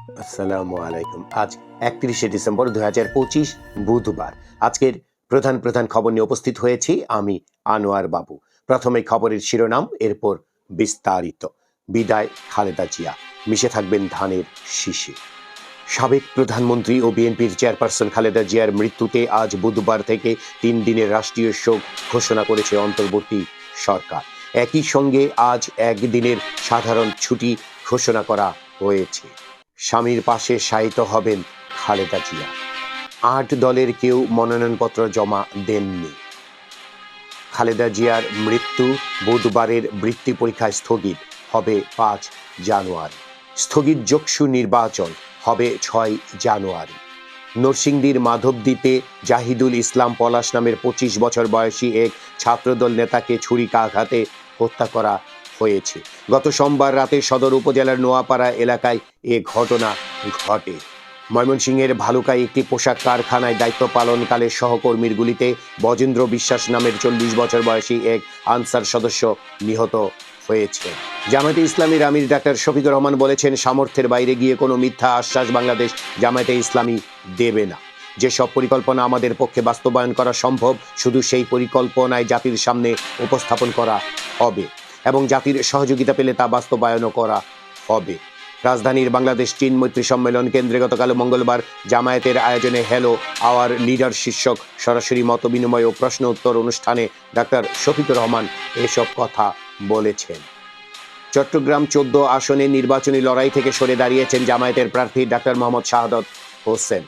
আসসালামু আলাইকুম। আজ ৩১শে ডিসেম্বর ২০২৫ বুধবার। আজকের প্রধান প্রধান খবর নিয়ে উপস্থিত হয়েছি আমি আনোয়ার বাবু। প্রথমে খবরের শিরোনাম, এরপর বিস্তারিত। বিদায় খালেদা জিয়া, মিশে থাকবেন ধানের শীষে। সাবেক প্রধানমন্ত্রী ও বিএনপির চেয়ারপারসন খালেদা জিয়ার মৃত্যুতে আজ বুধবার থেকে ৩ দিনের রাষ্ট্রীয় শোক ঘোষণা করেছে অন্তর্বর্তী সরকার। একই সঙ্গে আজ একদিনের সাধারণ ছুটি ঘোষণা করা হয়েছে। স্বামীর পাশে শায়িত হবেন খালেদা জিয়া। ৮ দলের কেউ মনোনয়নপত্র জমা দেননি। খালেদা জিয়ার মৃত্যু, বুধবারের বৃত্তি পরীক্ষা স্থগিত, হবে ৫ জানুয়ারি। স্থগিত যকসু নির্বাচন, হবে ৬ জানুয়ারি। নরসিংদীর মাধবদীতে জাহিদুল ইসলাম পলাশ নামের ২৫ বছর বয়সী এক ছাত্রদল নেতাকে ছুরিকাঘাতে হত্যা করা হয়েছে। গত সোমবার রাতে সদর উপজেলার নোয়াপাড়া এলাকায় এ ঘটনা ঘটে। ময়মনসিংহের ভালুকায় একটি পোশাক কারখানায় দায়িত্ব পালনকালে সহকর্মীর গুলিতে বজেন্দ্র বিশ্বাস নামের ৪০ বছর বয়সী এক আনসার সদস্য নিহত হয়েছে। জামায়াতে ইসলামীর আমির ডাক্তার শফিকুর রহমান বলেছেন, সামর্থ্যের বাইরে গিয়ে কোনো মিথ্যা আশ্বাস বাংলাদেশ জামায়াতে ইসলামী দেবে না। যেসব পরিকল্পনা আমাদের পক্ষে বাস্তবায়ন করা সম্ভব, শুধু সেই পরিকল্পনায় জাতির সামনে উপস্থাপন করা হবে এবং জাতির সহযোগিতা পেলে তা বাস্তবায়নও করা হবে। রাজধানীর বাংলাদেশ চীন মৈত্রী সম্মেলন কেন্দ্রে গতকাল মঙ্গলবার জামায়াতের আয়োজনে হ্যালো আওয়ার লিডার শীর্ষক সরাসরি মত বিনিময় ও প্রশ্ন উত্তর অনুষ্ঠানে ডাক্তার শফিকুর রহমান এসব কথা বলেছেন। চট্টগ্রাম ১৪ আসনে নির্বাচনী লড়াই থেকে সরে দাঁড়িয়েছেন জামায়াতের প্রার্থী ডাক্তার মোহাম্মদ শাহাদত হোসেন।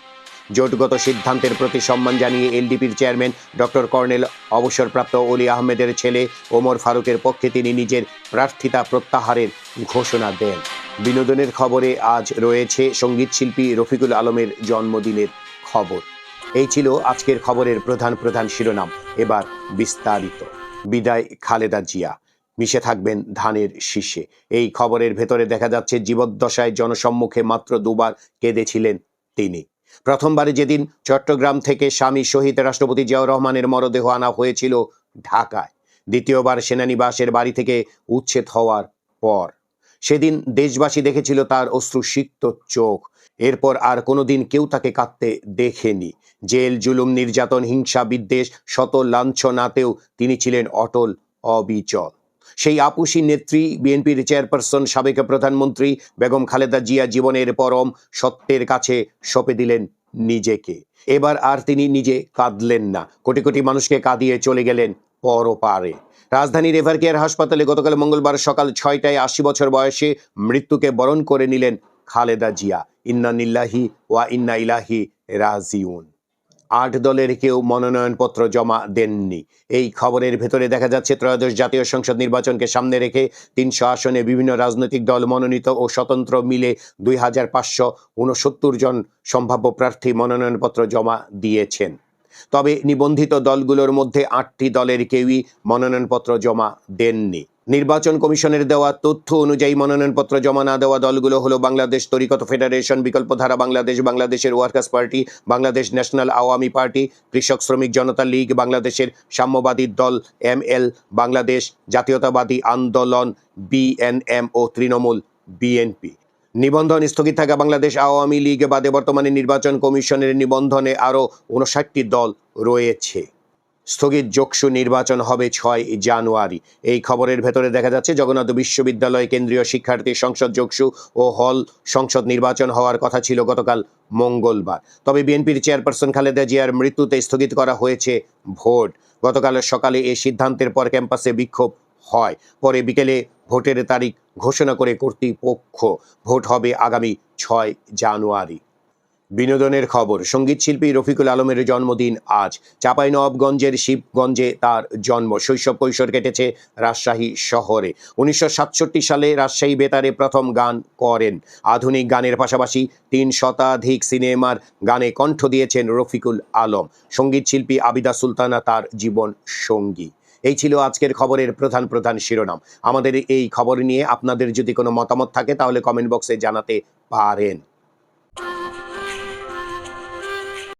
জোটগত সিদ্ধান্তের প্রতি সম্মান জানিয়ে এলডিপির চেয়ারম্যান ডক্টর কর্নেল অবসরপ্রাপ্ত অলি আহমেদের ছেলে ওমর ফারুকের পক্ষে তিনি নিজের প্রার্থিতা প্রত্যাহারের ঘোষণা দেন। বিনোদনের খবরে আজ রয়েছে সঙ্গীত শিল্পী রফিকুল আলমের জন্মদিনের খবর। এই ছিল আজকের খবরের প্রধান প্রধান শিরোনাম। এবার বিস্তারিত। বিদায় খালেদা জিয়া, মিশে থাকবেন ধানের শীষে। এই খবরের ভেতরে দেখা যাচ্ছে জীবদ্দশায় জনসম্মুখে মাত্র দুবার কেঁদেছিলেন তিনি। প্রথমবারে যেদিন চট্টগ্রাম থেকে স্বামী শহীদ রাষ্ট্রপতি জিয়াউর রহমানের মরদেহ আনা হয়েছিল ঢাকায়, দ্বিতীয়বার সেনানিবাসের বাড়ি থেকে উচ্ছেদ হওয়ার পর, সেদিন দেশবাসী দেখেছিল তার অশ্রুসিক্ত চোখ। এরপর আর কোনোদিন কেউ তাকে কাঁদতে দেখেনি। জেল, জুলুম, নির্যাতন, হিংসা, বিদ্বেষ, শত লাঞ্ছনাতেও তিনি ছিলেন অটল, অবিচল। সেই আপুসী নেত্রী, বিএনপির চেয়ারপারসন, সাবেক প্রধানমন্ত্রী বেগম খালেদা জিয়া জীবনের পরম সত্যের কাছে সঁপে দিলেন নিজেকে। এবার আর তিনি নিজে কাঁদলেন না, কোটি কোটি মানুষকে কাঁদিয়ে চলে গেলেন পরপারে। রাজধানীর এভারকেয়ার হাসপাতালে গতকাল মঙ্গলবার সকাল ৬টায় ৮০ বছর বয়সে মৃত্যুকে বরণ করে নিলেন খালেদা জিয়া। ইন্না লিল্লাহি ওয়া ইন্না ইলাইহি রাজিউন। ৮ দলের কেউ মনোনয়নপত্র জমা দেননি। এই খবরের ভেতরে দেখা যাচ্ছে, ত্রয়োদশ জাতীয় সংসদ নির্বাচনকে সামনে রেখে ৩০০ আসনে বিভিন্ন রাজনৈতিক দল মনোনীত ও স্বতন্ত্র মিলে ২৫৬৯ জন সম্ভাব্য প্রার্থী মনোনয়নপত্র জমা দিয়েছেন। তবে নিবন্ধিত দলগুলোর মধ্যে ৮টি দলের কেউই মনোনয়নপত্র জমা দেননি। নির্বাচন কমিশনের দেওয়া তথ্য অনুযায়ী মনোনয়নপত্র জমা না দেওয়া দলগুলো হলো বাংলাদেশ তরিকত ফেডারেশন, বিকল্পধারা বাংলাদেশ, বাংলাদেশের workers party, Bangladesh national Awami party, কৃষক শ্রমিক জনতা লীগ, বাংলাদেশের সাম্যবাদী দল এমএল, বাংলাদেশ জাতীয়তাবাদী আন্দোলন বিএনএম ও তৃণমূল বিএনপি। নিবন্ধন স্থগিত থাকা বাংলাদেশ আওয়ামী লীগ বাদে বর্তমানে নির্বাচন কমিশনের নিবন্ধনে আরও ৫৯টি দল রয়েছে। স্থগিত যকসু নির্বাচন হবে ৬ জানুয়ারি। এই খবরের ভেতরে দেখা যাচ্ছে, জগন্নাথ বিশ্ববিদ্যালয় কেন্দ্রীয় শিক্ষার্থী সংসদ যকসু ও হল সংসদ নির্বাচন হওয়ার কথা ছিল গতকাল মঙ্গলবার। তবে বিএনপির চেয়ারপারসন খালেদা জিয়ার মৃত্যুতে স্থগিত করা হয়েছে ভোট। গতকাল সকালে এই সিদ্ধান্তের পর ক্যাম্পাসে বিক্ষোভ হয়। পরে বিকেলে ভোটের তারিখ ঘোষণা করে কর্তৃপক্ষ। ভোট হবে আগামী ৬ জানুয়ারি। বিনোদনের খবর, সঙ্গীত শিল্পী রফিকুল আলমের জন্মদিন আজ। চাঁপাইনবাবগঞ্জের শিবগঞ্জে তার জন্ম। শৈশব কৈশোর কেটেছে রাজশাহী শহরে। ১৯৬৭ সালে রাজশাহী বেতারে প্রথম গান করেন। আধুনিক গানের পাশাপাশি ৩ শতাধিক সিনেমার গানে কণ্ঠ দিয়েছেন রফিকুল আলম। সঙ্গীত শিল্পী আবিদা সুলতানা তার জীবন সঙ্গী। এই ছিল আজকের খবরের প্রধান প্রধান শিরোনাম। আমাদের এই খবর নিয়ে আপনাদের যদি কোনো মতামত থাকে তাহলে কমেন্ট বক্সে জানাতে পারেন।